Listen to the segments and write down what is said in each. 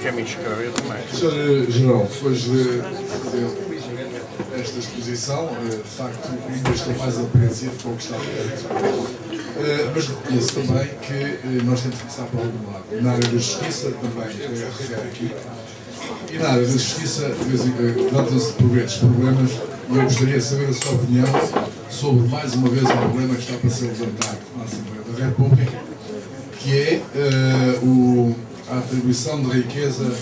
Sr. General, depois de fazer esta exposição, de facto, ainda estou mais apreensivo com o que está a ver. Mas reconheço também que nós temos que começar por algum lado. Na área da justiça, também refere aqui. E na área da justiça, tratam-se por vezes problemas, e eu gostaria de saber a sua opinião sobre, mais uma vez, um problema que está para ser levantado na Assembleia da República, que é a atribuição de riqueza,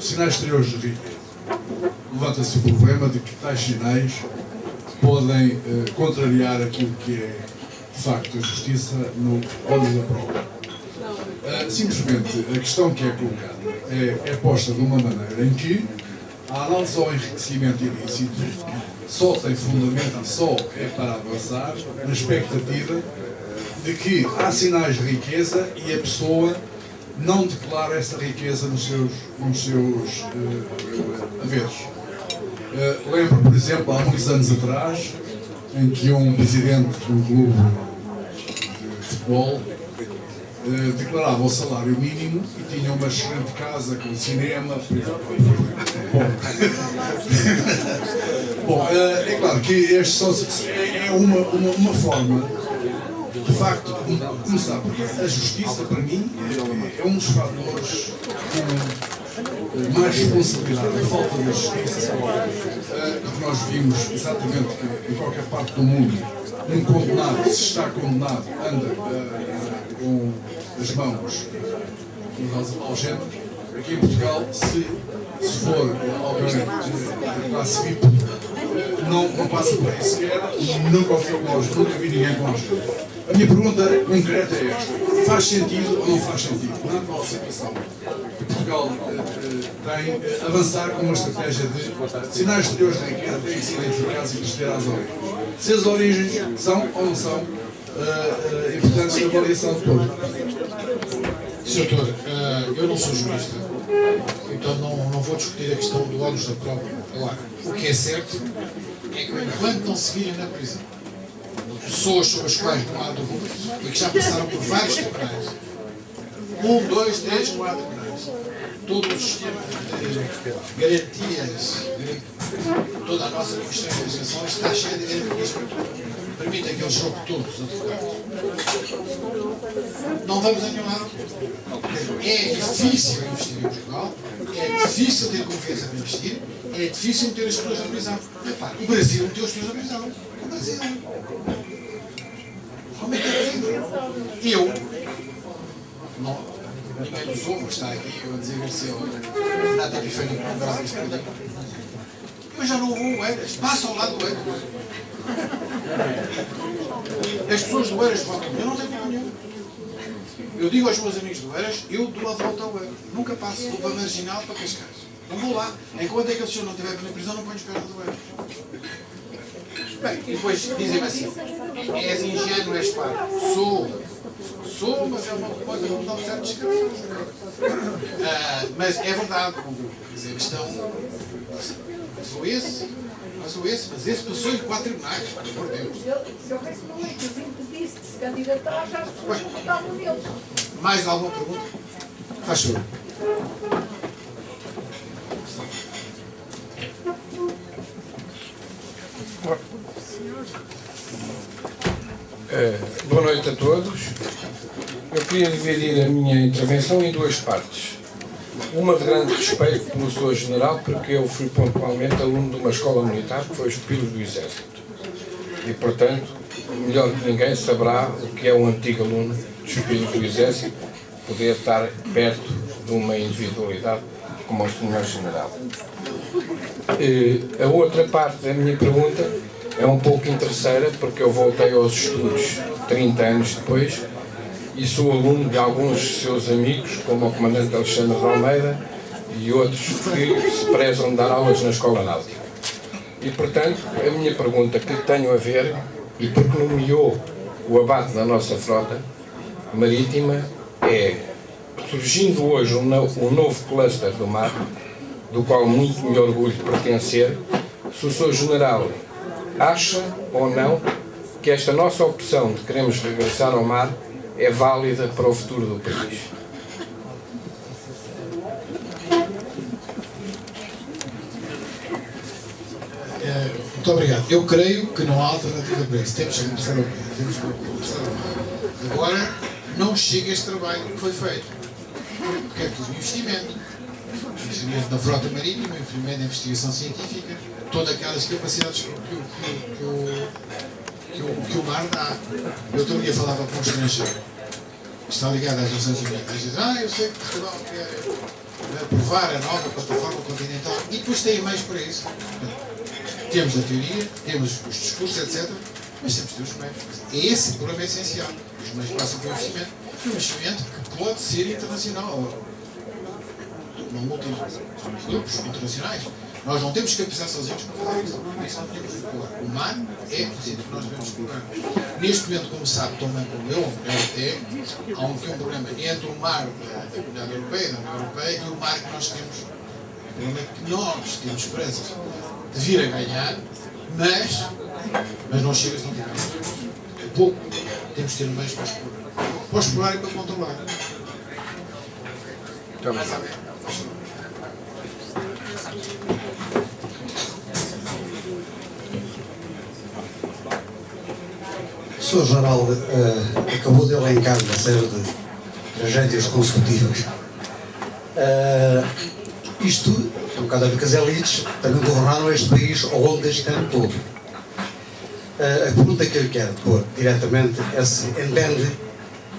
sinais exteriores de riqueza. Levanta-se o problema de que tais sinais podem contrariar aquilo que é, de facto, a justiça no óleo da prova. Simplesmente, a questão que é colocada é posta de uma maneira em que a análise ao enriquecimento ilícito só tem fundamento e só é para avançar na expectativa de que há sinais de riqueza e a pessoa não declara essa riqueza nos seus haveres. Lembro, por exemplo, há muitos anos atrás, em que um presidente de um clube de futebol declarava o salário mínimo e tinha uma excelente casa com cinema. Bom, é claro que este é uma forma, de facto, de começar, porque a justiça, para mim, é um dos fatores com mais responsabilidade. A falta de justiça, que nós vimos exatamente que em qualquer parte do mundo, um condenado, se está condenado, anda com as mãos algemas. Aqui em Portugal, se for alguém de classe VIP, não passa por aí sequer, nunca ouvi nós, nunca vi ninguém com algemas. A minha pergunta concreta é esta: faz sentido ou não faz sentido, na atual situação, que Portugal tem avançar com uma estratégia de sinais exteriores de riqueza têm que ser identificados e proceder às origens? Se as origens são ou não são importantes na avaliação de todos. Sr. Doutor, eu não sou jurista, então não vou discutir a questão do ónus da prova. Agora, o que é certo é que enquanto não se virem na prisão pessoas sobre as quais não há dúvidas e que já passaram por vários tribunais, 1, 2, 3, 4 tribunais, todo o sistema de garantias, toda a nossa Constituição de legislação está cheia de garantias que permite aquele jogo de todos os advogados. Não vamos a nenhum lado. É difícil investir em Portugal, é difícil ter confiança para investir, é difícil meter as pessoas na prisão. Repare, o Brasil meteu as pessoas na prisão. O Brasil. Eu, ninguém nos ouve, está aqui a dizer que se eu nada diferente com o Brasil. Eu já não vou ao Eiras, passo ao lado do Eiras. As pessoas do Eiras votam, eu não tenho problema nenhum. Eu digo aos meus amigos do Eiras, eu dou a volta ao Eiras. Nunca passo do Marginal para Cascais. Não vou lá. Enquanto aquele senhor não estiver na prisão, não ponho os pés do Eiras. Bem, e depois dizem-me assim: és ingênuo, és pai. Sou, mas é uma coisa que não dá um certo descanso. Mas é verdade. Quer dizer, a questão. Sou esse, mas esse passou em 4 tribunais, por amor de Deus. Se houvesse uma lei que os impedisse de se candidatar, já as pessoas votavam neles. Mais alguma pergunta? Faz favor. Boa noite a todos. Eu queria dividir a minha intervenção em 2 partes. Uma de grande respeito pelo Sr. General, porque eu fui pontualmente aluno de uma escola militar, que foi os Pupilos do Exército. E, portanto, melhor que ninguém saberá o que é um antigo aluno dos Pupilos do Exército, poder estar perto de uma individualidade como o Sr. General. A outra parte da minha pergunta é um pouco interesseira, porque eu voltei aos estudos 30 anos depois e sou aluno de alguns de seus amigos, como o comandante Alexandre de Almeida e outros que se prezam dar aulas na Escola Náutica. E, portanto, a minha pergunta que tenho a ver, e porque nomeou o abate da nossa frota marítima, é, surgindo hoje um novo cluster do mar, do qual muito me orgulho de pertencer, se o Sr. General acha ou não que esta nossa opção de queremos regressar ao mar é válida para o futuro do país. obrigado. Eu creio que não há alternativa para isso. Temos que começar a ouvir. Temos que começar a ouvir. Agora, não chega este trabalho que foi feito. Porque é tudo investimento. Investimento na frota marítima, investimento na investigação científica, todas aquelas capacidades que o mar dá. Eu outro dia falava com um estrangeiro que está ligado às Nações Unidas. Diz, eu sei que Portugal quer aprovar a nova plataforma continental e depois tem mais para isso. Temos a teoria, temos os discursos, etc. Mas temos de ter os meios. Esse problema é essencial. Os meios passam por investimento. Um investimento que pode ser internacional. Não grupos internacionais. Nós não temos que capacidade sozinhos para fazer isso. Isso não temos que colocar. O mar é o centro que nós devemos colocar. Neste momento, como sabe, também como eu, há um problema entre o mar da Comunidade Europeia, da União Europeia, e o mar que nós temos. O problema é que nós temos esperanças de vir a ganhar, mas não chega se não tivermos. É pouco. Temos de ter meios para explorar e para controlar. Mais ou menos. O Sr. General acabou de elencar uma série de tragédias consecutivas. Isto, um bocado a ver que as elites também governaram este país ao longo deste tempo todo. A pergunta que eu quero pôr diretamente é se entende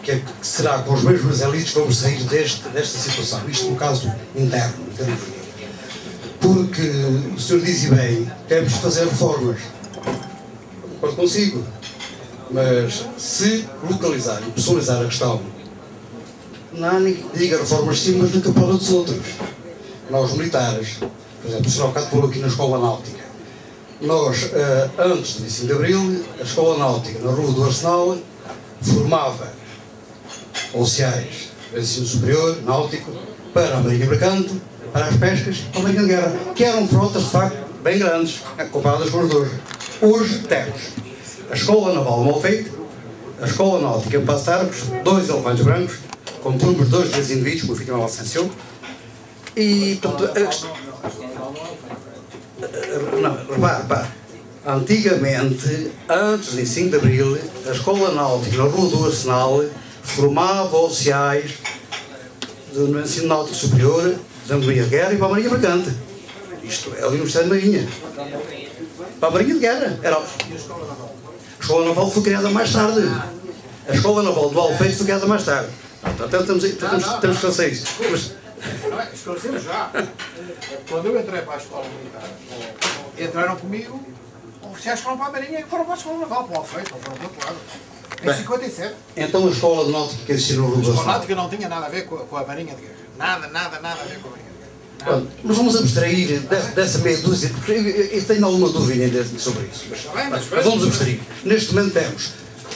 que será com as mesmas elites que vamos sair desta situação. Isto no caso interno, em termos de... Porque o senhor diz e bem, temos de fazer reformas. Concordo consigo. Mas se localizar e personalizar a questão, não há ninguém que diga reformas sim, mas nunca para dos outros. Nós militares, por exemplo, o senhor Alcado falou aqui na Escola Náutica. Nós, antes do 25 de Abril, a Escola Náutica na Rua do Arsenal formava oficiais de ensino superior, náutico, para a Marinha Mercante, para as pescas, para a Marinha de Guerra, que eram frotas de facto bem grandes, comparadas com as de hoje. Hoje temos a Escola Naval de Malfeite, a Escola Náutica em Passo de Arcos, 2 elefantes brancos, com turmas de 2, 3 indivíduos, como o Filipe mal licenciou, e portanto, repare, antigamente, antes de 5 de Abril, a Escola Náutica na Rua do Arsenal formava oficiais do ensino náutico superior da Marinha de Guerra e para a Marinha Mercante. Isto é a Universidade de Marinha. Para a Marinha de Guerra. Era... A Escola Naval foi criada mais tarde. A Escola Naval do Alfeite foi criada mais tarde. Portanto, temos que esclarecer isso. Esclarecemos já. Quando eu entrei para a Escola Militar, entraram comigo oficiais que foram para a Marinha e foram para a Escola Naval, para o Alfeite, ou foram para o outro lado. Em 57. Então a Escola de Náutica que existiu no Rio do A Escola Náutica não tinha nada a ver com a Marinha de Guerra. Nada a ver com a Marinha de Guerra. Mas vamos abstrair dessa meia dúzia, porque eu tenho alguma dúvida ainda sobre isso. Mas vamos abstrair. Neste momento temos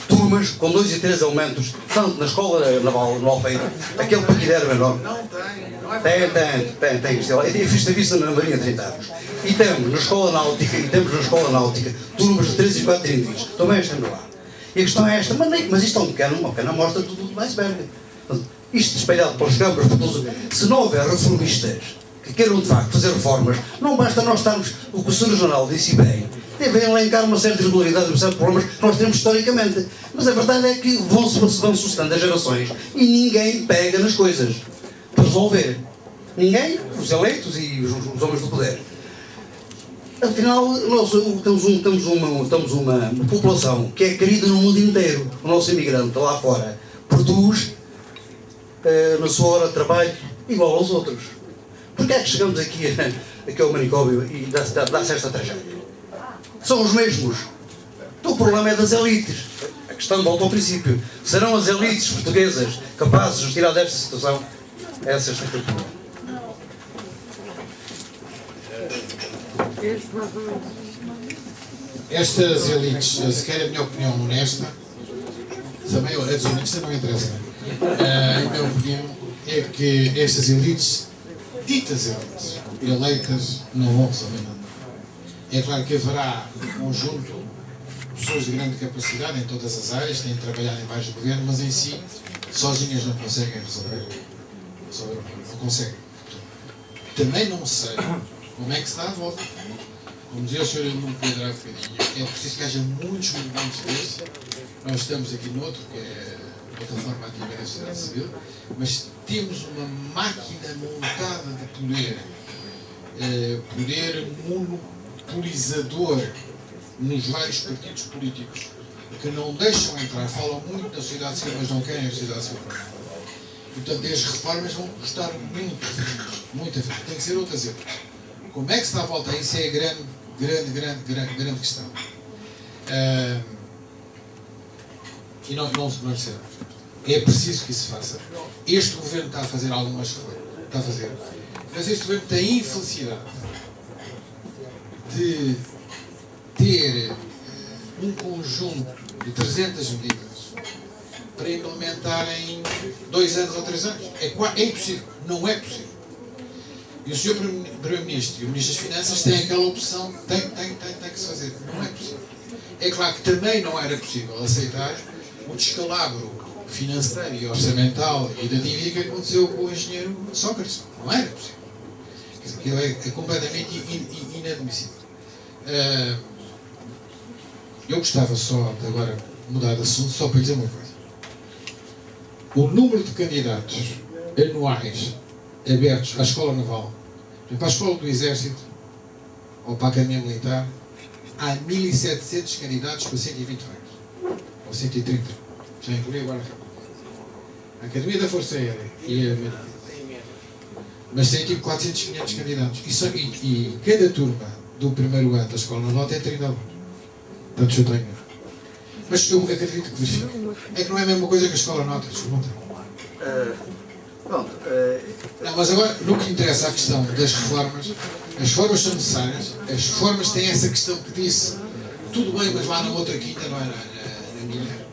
turmas com 2 e 3 elementos, tanto na Escola Naval, no Alfeite, aquele paquideiro enorme. Não tem, não é Tem. Eu fiz serviço na Marinha 30 anos. E temos na Escola Náutica, turmas de 3 e 4 indivíduos. Também estamos lá. E a questão é esta, mas isto é uma pequena amostra do iceberg. Isto espalhado pelas câmaras, se não houver reformistas que queiram de facto fazer reformas, não basta nós estarmos, o que o Sr. Jornal disse bem, devem elencar uma série de irregularidades, uma série de problemas que nós temos historicamente. Mas a verdade é que vão sucedendo as gerações e ninguém pega nas coisas para resolver. Ninguém, os eleitos e os homens do poder. Afinal, nós temos uma população que é querida no mundo inteiro. O nosso imigrante lá fora produz na sua hora de trabalho igual aos outros. Porquê é que chegamos aqui ao manicômio e dá-se esta tragédia? São os mesmos. Então o problema é das elites. A questão volta ao princípio. Serão as elites portuguesas capazes de nos tirar desta situação? Essa é a pergunta. Estas elites, se quer a minha opinião honesta, também a desonesta não interessa. A minha opinião é que estas elites, ditas elites, eleitas, não vão resolver nada. É claro que haverá um conjunto de pessoas de grande capacidade em todas as áreas, têm trabalhado em vários governos, mas em si, sozinhas não conseguem resolver. Não conseguem. Também não sei como é que se dá a volta. como dizia o Sr. Edmundo Pedro há bocadinho, é preciso que haja muitos movimentos desses. Nós estamos aqui noutro, que é a plataforma ativa da sociedade civil, mas temos uma máquina montada de poder monopolizador nos vários partidos políticos, que não deixam entrar, falam muito da sociedade civil, mas não querem a sociedade civil. E, portanto, as reformas vão custar muito a vida. Tem que ser outras épocas. Como é que se dá a volta a isso é a grande questão. E não será. É preciso que isso se faça. Este governo está a fazer algumas reformas. Está a fazer. Mas este governo tem a infelicidade de ter um conjunto de 300 medidas para implementar em 2 anos ou 3 anos. É impossível. Não é possível. E o Sr. Primeiro-Ministro e o Ministro das Finanças têm aquela opção, tem que se fazer. Não é possível. É claro que também não era possível aceitar o descalabro financeiro e orçamental e da dívida que aconteceu com o engenheiro Sócrates. Não era possível. Aquilo é completamente inadmissível. Eu gostava só de agora mudar de assunto, só para dizer uma coisa. O número de candidatos anuais abertos à Escola Naval, para a Escola do Exército ou para a Academia Militar, há 1.700 candidatos para 120 vagas. Ou 130. Já inclui agora a Academia da Força Aérea e a Marinha. Mas tem tipo 400, 500 candidatos. E cada turma do primeiro ano da Escola Naval tem 30 alunos. Portanto, eu tenho. Mas eu acredito que verifico. É que não é a mesma coisa que a Escola Nota, desculpa. Pronto. Não, mas agora, no que interessa à questão das reformas, as reformas são necessárias, as reformas têm essa questão que disse, tudo bem, mas lá na outra quinta, não é na minha.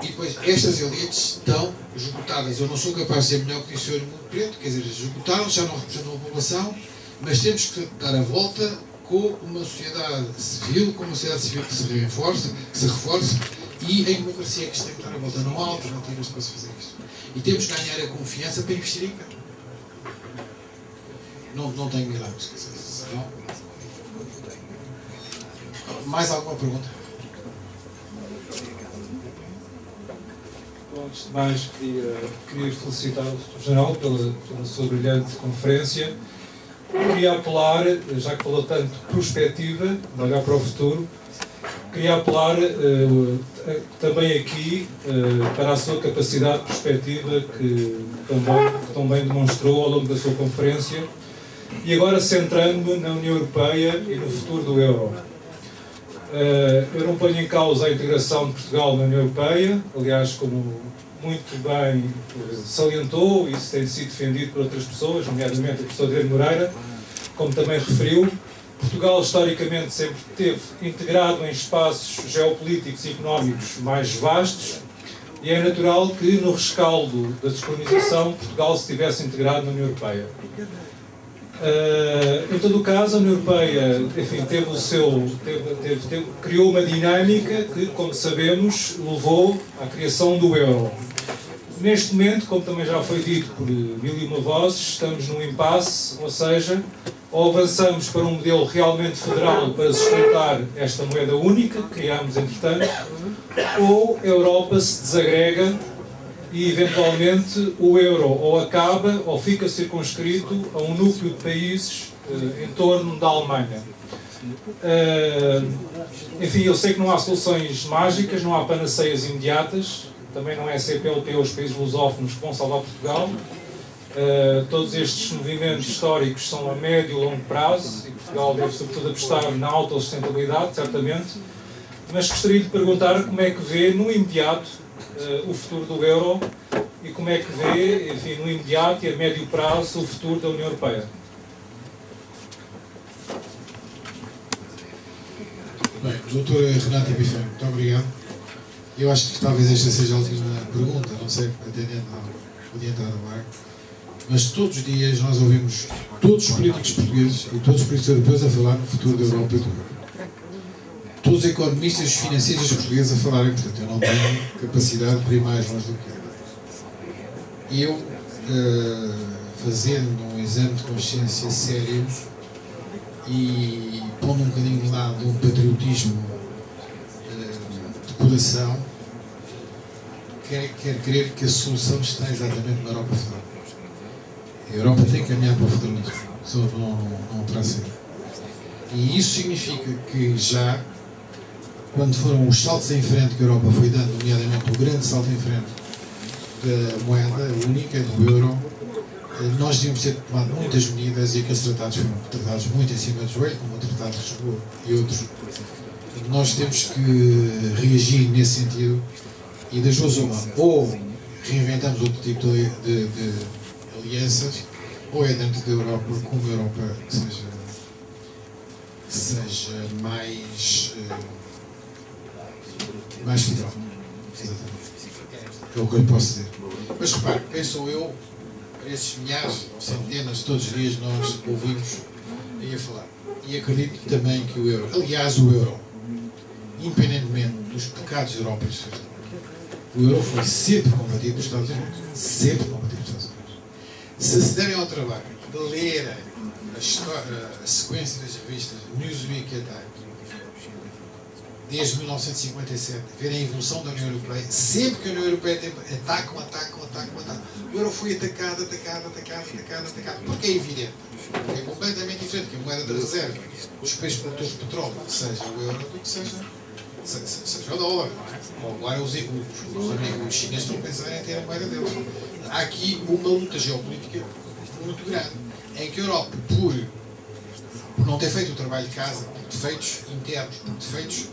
E depois, estas elites estão esgotadas. Eu não sou capaz de ser melhor que o Sr. Edmundo Pedro, quer dizer, esgotaram-se, já não representam a população, mas temos que dar a volta com uma sociedade civil, com uma sociedade civil que se reforce, e em democracia que se tem que dar a volta. Não há alternativas para se fazer isto. E temos que ganhar a confiança para investir em cá. Não tenho milagres. Não. Mais alguma pergunta? Bom, antes de mais, queria felicitar o Sr. General pela sua brilhante conferência. Queria apelar, já que falou tanto de perspectiva, de olhar para o futuro, queria apelar também aqui para a sua capacidade de perspectiva que tão bem demonstrou ao longo da sua conferência, e agora centrando-me na União Europeia e no futuro do euro. Eu não ponho em causa a integração de Portugal na União Europeia, aliás, como muito bem salientou, isso tem sido defendido por outras pessoas, nomeadamente a professora Adriano Moreira, como também referiu. Portugal, historicamente, sempre esteve integrado em espaços geopolíticos e económicos mais vastos, e é natural que, no rescaldo da descolonização, Portugal se tivesse integrado na União Europeia. Em todo o caso, a União Europeia, enfim, criou uma dinâmica que, como sabemos, levou à criação do euro. Neste momento, como também já foi dito por mil e uma vozes, estamos num impasse, ou seja, ou avançamos para um modelo realmente federal para sustentar esta moeda única que criámos entretanto, ou a Europa se desagrega e eventualmente o euro ou acaba ou fica circunscrito a um núcleo de países em torno da Alemanha. Enfim, eu sei que não há soluções mágicas, não há panaceias imediatas, também não é CPLP ou os países lusófonos que vão salvar Portugal. Todos estes movimentos históricos são a médio e longo prazo e Portugal deve sobretudo apostar na autossustentabilidade, certamente, mas gostaria de perguntar como é que vê no imediato o futuro do euro e como é que vê, enfim, no imediato e a médio prazo o futuro da União Europeia. Bem, doutor Renato Epifânio, muito obrigado. Eu acho que talvez esta seja a última pergunta, não sei, atendendo ao adiantado do ar. Mas todos os dias nós ouvimos todos os políticos portugueses e todos os políticos europeus a falar no futuro da Europa e do euro. Todos os economistas e financeiros portugueses a falarem, portanto, eu não tenho capacidade para ir mais longe do que eu. E eu, fazendo um exame de consciência sério, e pondo um bocadinho de lado um patriotismo de coração, quer crer que a solução está exatamente na Europa Federal. A Europa tem que caminhar para o federalismo, senão não terá sido. E isso significa que já, quando foram os saltos em frente que a Europa foi dando, nomeadamente o grande salto em frente da moeda única, do euro, nós devíamos ter tomado muitas medidas e aqueles tratados foram tratados muito em cima do joelho, como o Tratado de Lisboa e outros. Nós temos que reagir nesse sentido e das duas uma, ou reinventamos outro tipo de alianças, ou é dentro da Europa, com uma Europa que seja mais federal. É o que eu posso dizer. Mas repare, quem sou eu? Esses milhares, centenas, todos os dias nós ouvimos aí a falar. E acredito também que o euro, aliás o euro, independentemente dos pecados da Europa, o euro foi sempre combatido nos Estados Unidos. Sempre combatido nos Estados Unidos. Se derem ao trabalho de ler a sequência das revistas Newsweek e Time, desde 1957, verem a evolução da União Europeia, sempre que a União Europeia tem atacam, o euro foi atacado, porque é evidente, é completamente diferente que a moeda de reserva, os países produtores de petróleo, seja o euro, do que seja o dólar, não é? Agora os amigos chineses estão a pensar em ter a moeda deles. Há aqui uma luta geopolítica muito grande, em que a Europa, por não ter feito o trabalho de casa, por defeitos internos, por defeitos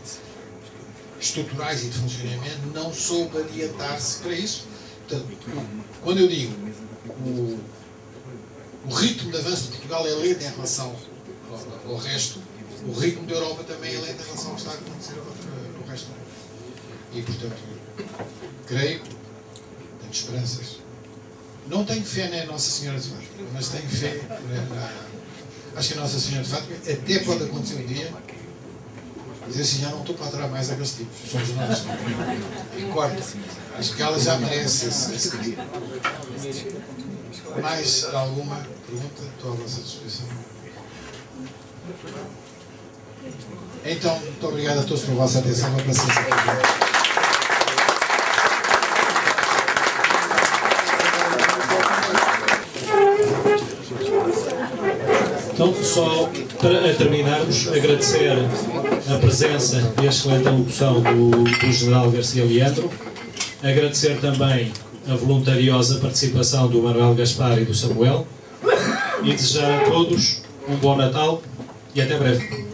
estruturais e de funcionamento, não soube adiantar-se para isso. Portanto, quando eu digo o ritmo de avanço de Portugal é lento em relação ao resto, o ritmo da Europa também é lento em relação ao que está a acontecer no resto do mundo. E, portanto, creio, tenho esperanças. Não tenho fé na Nossa Senhora de Fátima, mas tenho fé acho que a Nossa Senhora de Fátima até pode acontecer um dia dizer assim, já não estou para aturar mais aqueles tipos, somos nós. E corta. Acho que ela já merece esse castigo. Mais alguma pergunta? Estou à vossa disposição. Então, muito obrigado a todos pela vossa atenção e paciência. Então, só para terminarmos, agradecer a presença e a excelente alocução do General Garcia Leandro, agradecer também a voluntariosa participação do Manuel Gaspar e do Samuel e desejar a todos um bom Natal e até breve.